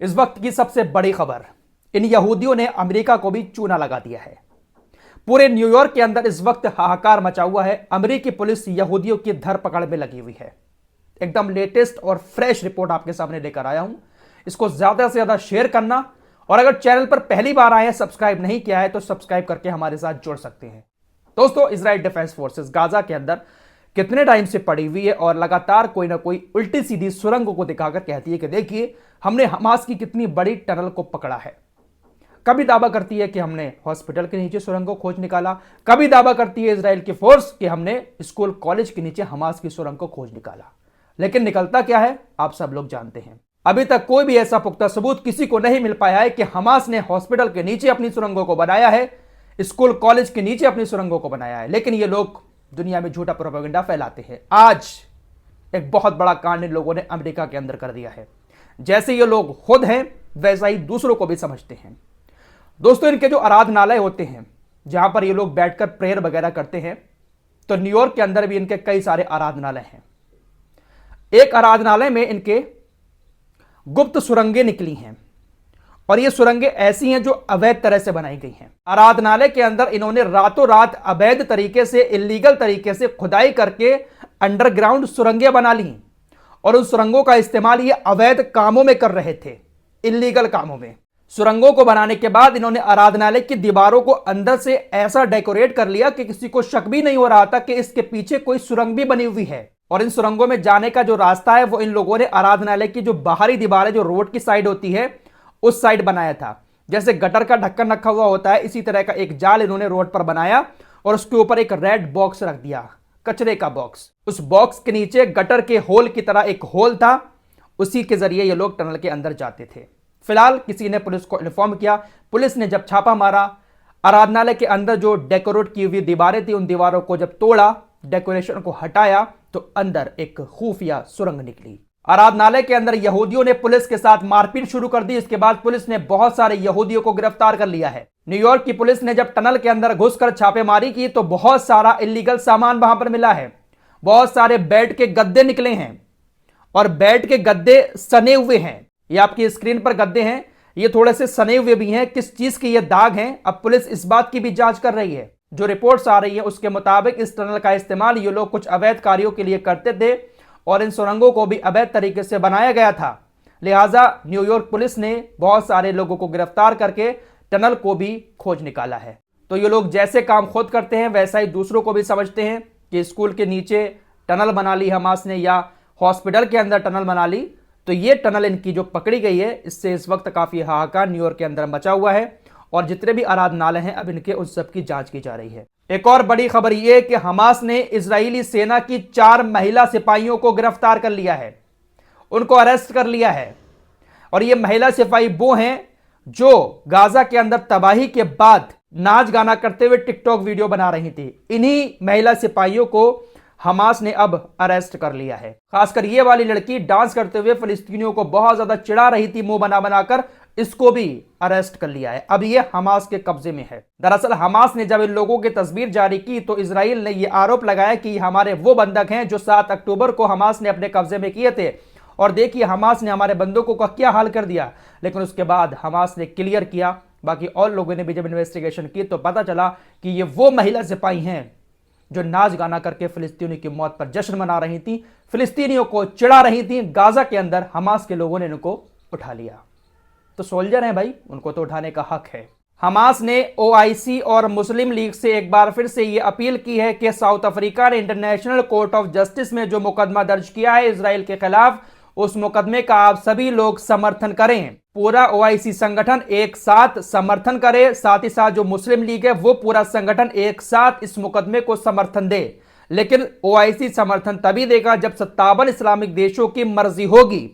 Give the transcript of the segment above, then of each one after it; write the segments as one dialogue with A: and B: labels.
A: इस वक्त की सबसे बड़ी खबर, इन यहूदियों ने अमेरिका को भी चूना लगा दिया है। पूरे न्यूयॉर्क के अंदर इस वक्त हाहाकार मचा हुआ है। अमेरिकी पुलिस यहूदियों की धरपकड़ में लगी हुई है। एकदम लेटेस्ट और फ्रेश रिपोर्ट आपके सामने लेकर आया हूं। इसको ज्यादा से ज्यादा शेयर करना, और अगर चैनल पर पहली बार आए हैं, सब्सक्राइब नहीं किया है तो सब्सक्राइब करके हमारे साथ जुड़ सकते हैं। दोस्तों, इजराइल डिफेंस फोर्सेस गाजा के अंदर कितने टाइम से पड़ी हुई है और लगातार कोई ना कोई उल्टी सीधी सुरंगों को दिखाकर कहती है कि देखिए हमने हमास की कितनी बड़ी टनल को पकड़ा है। कभी दावा करती है कि हमने हॉस्पिटल के नीचे सुरंग को खोज निकाला, कभी दावा करती है इजराइल की फोर्स कि हमने स्कूल कॉलेज के नीचे हमास की सुरंग को खोज निकाला। लेकिन निकलता क्या है आप सब लोग जानते हैं। अभी तक कोई भी ऐसा पुख्ता सबूत किसी को नहीं मिल पाया है कि हमास ने हॉस्पिटल के नीचे अपनी सुरंगों को बनाया है, स्कूल कॉलेज के नीचे अपनी सुरंगों को बनाया है। लेकिन ये लोग दुनिया में झूठा प्रोपेगेंडा फैलाते हैं। आज एक बहुत बड़ा कांड इन लोगों ने अमेरिका के अंदर कर दिया है। जैसे ये लोग खुद हैं वैसा ही दूसरों को भी समझते हैं। दोस्तों, इनके जो आराधनालय होते हैं जहां पर ये लोग बैठकर प्रेयर वगैरह करते हैं, तो न्यूयॉर्क के अंदर भी इनके कई सारे आराधनालय हैं। एक आराधनालय में इनके गुप्त सुरंगें निकली हैं, और ये सुरंगें ऐसी हैं जो अवैध तरह से बनाई गई हैं। आराधनालय के अंदर इन्होंने रातों रात अवैध तरीके से, इलीगल तरीके से खुदाई करके अंडरग्राउंड सुरंगें बना ली, और उन सुरंगों का इस्तेमाल ये अवैध कामों में कर रहे थे, इलीगल कामों में। सुरंगों को बनाने के बाद इन्होंने आराधनालय की दीवारों को अंदर से ऐसा डेकोरेट कर लिया कि किसी को शक भी नहीं हो रहा था कि इसके पीछे कोई सुरंग भी बनी हुई है। और इन सुरंगों में जाने का जो रास्ता है वो इन लोगों ने आराधनालय की जो बाहरी दीवार है, जो रोड की साइड होती है, उस साइड बनाया था। जैसे गटर का ढक्कन रखा हुआ होता है, इसी तरह का एक जाल इन्होंने रोड पर बनाया, और उसके ऊपर एक रेड बॉक्स रख दिया, कचरे का बॉक्स। उस बॉक्स के नीचे गटर के होल की तरह एक होल था, उसी के जरिए ये लोग टनल के अंदर जाते थे। फिलहाल किसी ने पुलिस को इन्फॉर्म किया। पुलिस ने जब छापा मारा, आराधनालय के अंदर जो डेकोरेट की हुई दीवारें थी, उन दीवारों को जब तोड़ा, डेकोरेशन को हटाया, तो अंदर एक खुफिया सुरंग निकली। आराधनालय के अंदर यहूदियों ने पुलिस के साथ मारपीट शुरू कर दी। इसके बाद पुलिस ने बहुत सारे यहूदियों को गिरफ्तार कर लिया है। न्यूयॉर्क की पुलिस ने जब टनल के अंदर घुसकर छापेमारी की तो बहुत सारा इलीगल सामान वहां पर मिला है। बहुत सारे बेड के गद्दे निकले हैं, और बेड के गद्दे सने हुए हैं। ये आपकी स्क्रीन पर गद्दे हैं, ये थोड़े से सने हुए भी हैं। किस चीज के ये दाग हैं, अब पुलिस इस बात की भी जांच कर रही है। जो रिपोर्ट्स आ रही है उसके मुताबिक इस टनल का इस्तेमाल ये लोग कुछ अवैध कार्यों के लिए करते थे, और इन सुरंगों को भी अवैध तरीके से बनाया गया था। लिहाजा न्यूयॉर्क पुलिस ने बहुत सारे लोगों को गिरफ्तार करके टनल को भी खोज निकाला है। तो ये लोग जैसे काम खुद करते हैं वैसा ही दूसरों को भी समझते हैं कि स्कूल के नीचे टनल बना ली हमास ने, या हॉस्पिटल के अंदर टनल बना ली। तो ये टनल इनकी जो पकड़ी गई है, इससे इस वक्त काफी हाहाकार न्यूयॉर्क के अंदर मचा हुआ है, और जितने भी आराधनालय हैं अब इनके उन सब की जांच की जा रही है। एक और बड़ी खबर यह है कि हमास ने इजरायली सेना की 4 महिला सिपाहियों को गिरफ्तार कर लिया है, उनको अरेस्ट कर लिया है। और ये महिला सिपाही वो हैं जो गाजा के अंदर तबाही के बाद नाच गाना करते हुए टिकटॉक वीडियो बना रही थी। इन्हीं महिला सिपाहियों को हमास ने अब अरेस्ट कर लिया है। खासकर ये वाली लड़की डांस करते हुए फिलिस्तीनियों को बहुत ज्यादा चिढ़ा रही थी, मुंह बना बनाकर, इसको भी अरेस्ट कर लिया है। अब ये हमास के कब्जे में है। दरअसल हमास ने जब इन लोगों की तस्वीर जारी की तो इजराइल ने यह आरोप लगाया कि हमारे वो बंधक हैं जो 7 अक्टूबर को हमास ने अपने कब्जे में किए थे, और देखिए हमास ने हमारे बंधकों का क्या हाल कर दिया। लेकिन उसके बाद हमास ने क्लियर किया, बाकी और लोगों ने भी जब इन्वेस्टिगेशन की तो पता चला कि ये वो महिला सिपाही हैं जो नाच गाना करके फिलिस्तीनियों की मौत पर जश्न मना रही थी, फिलिस्तीनियों को चिढ़ा रही थी। गाजा के अंदर हमास के लोगों ने इनको उठा लिया। तो सोल्जर हैं भाई, उनको तो उठाने का हक है। हमास ने ओआईसी और मुस्लिम लीग से एक बार फिर से यह अपील की है कि साउथ अफ्रीका ने इंटरनेशनल कोर्ट ऑफ जस्टिस में जो मुकदमा दर्ज किया है इजराइल के खिलाफ, उस मुकदमे का आप सभी लोग समर्थन करें। पूरा ओआईसी संगठन एक साथ समर्थन करे, साथ ही साथ जो मुस्लिम लीग है वो पूरा संगठन एक साथ इस मुकदमे को समर्थन दे। लेकिन ओआईसी समर्थन तभी देगा जब 57 इस्लामिक देशों की मर्जी होगी।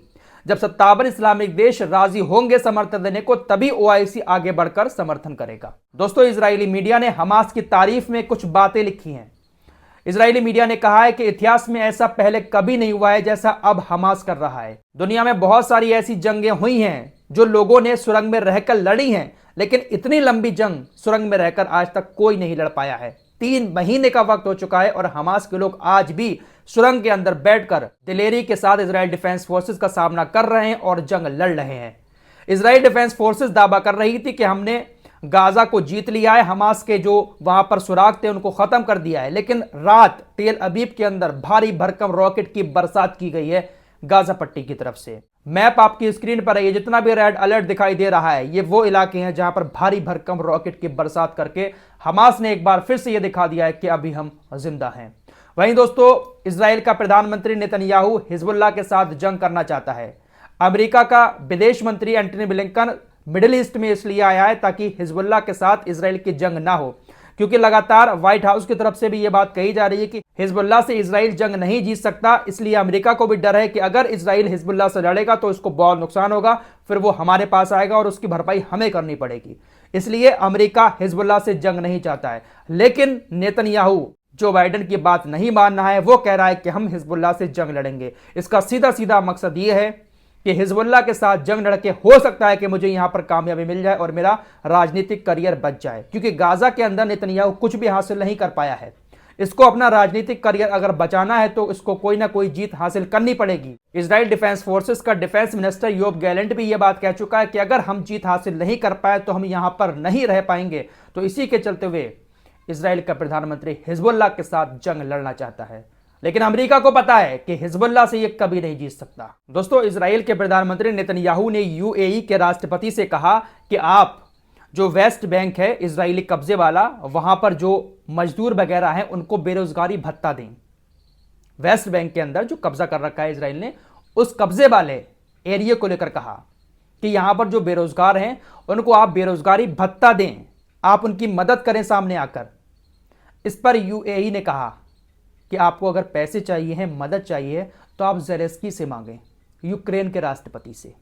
A: जब 57 इस्लामिक देश राजी होंगे समर्थन देने को, तभी ओआईसी आगे बढ़कर समर्थन करेगा। दोस्तों, इजरायली मीडिया ने हमास की तारीफ में कुछ बातें लिखी हैं। इजरायली मीडिया ने कहा है कि इतिहास में ऐसा पहले कभी नहीं हुआ है जैसा अब हमास कर रहा है। दुनिया में बहुत सारी ऐसी जंगें हुई हैं जो लोगों ने सुरंग में रहकर लड़ी हैं, लेकिन इतनी लंबी जंग सुरंग में रहकर आज तक कोई नहीं लड़ पाया है। 3 महीने का वक्त हो चुका है और हमास के लोग आज भी सुरंग के अंदर बैठकर दिलेरी के साथ इजराइल डिफेंस फोर्सेस का सामना कर रहे हैं और जंग लड़ रहे हैं। इजराइल डिफेंस फोर्सेस दावा कर रही थी कि हमने गाजा को जीत लिया है, हमास के जो वहां पर सुराग थे उनको खत्म कर दिया है। लेकिन रात तेल अबीब के अंदर भारी भरकम रॉकेट की बरसात की गई है गाजा पट्टी की तरफ से। मैप आपकी स्क्रीन पर है, ये जितना भी रेड अलर्ट दिखाई दे रहा है ये वो इलाके हैं जहां पर भारी भरकम रॉकेट की बरसात करके हमास ने एक बार फिर से यह दिखा दिया है कि अभी हम जिंदा हैं। वहीं दोस्तों, इजराइल का प्रधानमंत्री नेतन्याहू हिजबुल्लाह के साथ जंग करना चाहता है। अमेरिका का विदेश मंत्री एंटनी ब्लिंकन मिडिल ईस्ट में इसलिए आया है ताकि हिजबुल्लाह के साथ इजराइल की जंग ना हो, क्योंकि लगातार व्हाइट हाउस की तरफ से भी यह बात कही जा रही है कि हिजबुल्लाह से इजराइल जंग नहीं जीत सकता। इसलिए अमेरिका को भी डर है कि अगर इजराइल हिजबुल्लाह से लड़ेगा तो इसको बहुत नुकसान होगा, फिर वो हमारे पास आएगा और उसकी भरपाई हमें करनी पड़ेगी। इसलिए अमेरिका हिजबुल्लाह से जंग नहीं चाहता है। लेकिन नेतन्याहू जो बाइडेन की बात नहीं मान रहा है, वो कह रहा है कि हम हिजबुल्लाह से जंग लड़ेंगे। इसका सीधा सीधा मकसद यह है कि हिजबुल्लाह के साथ जंग लड़के हो सकता है कि मुझे यहां पर कामयाबी मिल जाए और मेरा राजनीतिक करियर बच जाए, क्योंकि गाजा के अंदर नेतन्याहू कुछ भी हासिल नहीं कर पाया है। इसको अपना राजनीतिक करियर अगर बचाना है तो इसको कोई ना कोई जीत हासिल करनी पड़ेगी। इजराइल डिफेंस फोर्सेस का डिफेंस मिनिस्टर योब गैलेंट भी यह बात कह चुका है कि अगर हम जीत हासिल नहीं कर पाए तो हम यहां पर नहीं रह पाएंगे। तो इसी के चलते हुए इजराइल का प्रधानमंत्री हिजबुल्लाह के साथ जंग लड़ना चाहता है। लेकिन अमेरिका को पता है कि हिजबुल्लाह से ये कभी नहीं जीत सकता। दोस्तों, इजराइल के प्रधानमंत्री नेतन्याहू ने यूएई के राष्ट्रपति से कहा कि आप जो वेस्ट बैंक है इजरायली कब्जे वाला, वहां पर जो मजदूर वगैरह हैं उनको बेरोजगारी भत्ता दें। वेस्ट बैंक के अंदर जो कब्जा कर रखा है इजराइल ने, उस कब्जे वाले एरिया को लेकर कहा कि यहां पर जो बेरोजगार हैं उनको आप बेरोजगारी भत्ता दें, आप उनकी मदद करें सामने आकर। इस पर यूएई ने कहा कि आपको अगर पैसे चाहिए हैं, मदद चाहिए, तो आप ज़ेलेंस्की से मांगें, यूक्रेन के राष्ट्रपति से।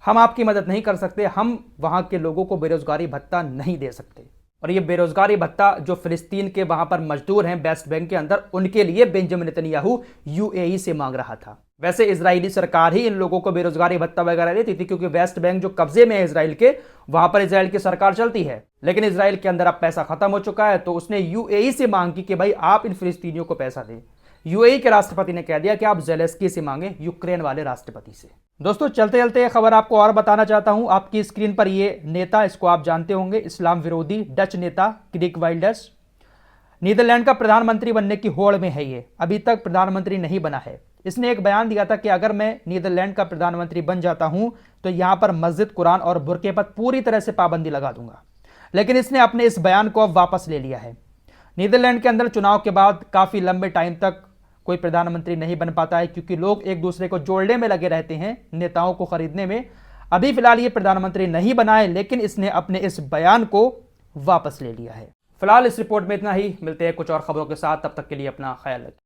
A: हम आपकी मदद नहीं कर सकते, हम वहां के लोगों को बेरोजगारी भत्ता नहीं दे सकते। और ये बेरोजगारी भत्ता जो फिलिस्तीन के वहां पर मजदूर हैं वेस्ट बैंक के अंदर, उनके लिए बेंजामिन नेतन्याहू यूएई से मांग रहा था। वैसे इजरायली सरकार ही इन लोगों को बेरोजगारी भत्ता वगैरह देती थी, क्योंकि वेस्ट बैंक जो कब्जे में है इजराइल के, वहां पर इजराइल की सरकार चलती है। लेकिन इजराइल के अंदर अब पैसा खत्म हो चुका है, तो उसने यूएई से मांग की कि भाई आप इन फिलिस्तीनियों को पैसा दें। यूएई के राष्ट्रपति ने कह दिया कि आप ज़ेलेंस्की से मांगे, यूक्रेन वाले राष्ट्रपति से। दोस्तों, चलते चलते खबर आपको और बताना चाहता हूं। आपकी स्क्रीन पर ये नेता, इसको आप जानते होंगे, इस्लाम विरोधी डच नेता क्रिक वाइल्डर्स, नीदरलैंड का प्रधानमंत्री बनने की होड़ में है। ये अभी तक प्रधानमंत्री नहीं बना है। इसने एक बयान दिया था कि अगर मैं नीदरलैंड का प्रधानमंत्री बन जाता हूं तो यहां पर मस्जिद, कुरान और बुरके पर पूरी तरह से पाबंदी लगा दूंगा। लेकिन इसने अपने इस बयान को अब वापस ले लिया है। नीदरलैंड के अंदर चुनाव के बाद काफी लंबे टाइम तक कोई प्रधानमंत्री नहीं बन पाता है, क्योंकि लोग एक दूसरे को जोड़ने में लगे रहते हैं, नेताओं को खरीदने में। अभी फिलहाल ये प्रधानमंत्री नहीं बना है, लेकिन इसने अपने इस बयान को वापस ले लिया है। फिलहाल इस रिपोर्ट में इतना ही। मिलते हैं कुछ और खबरों के साथ, तब तक के लिए अपना ख्याल रखें।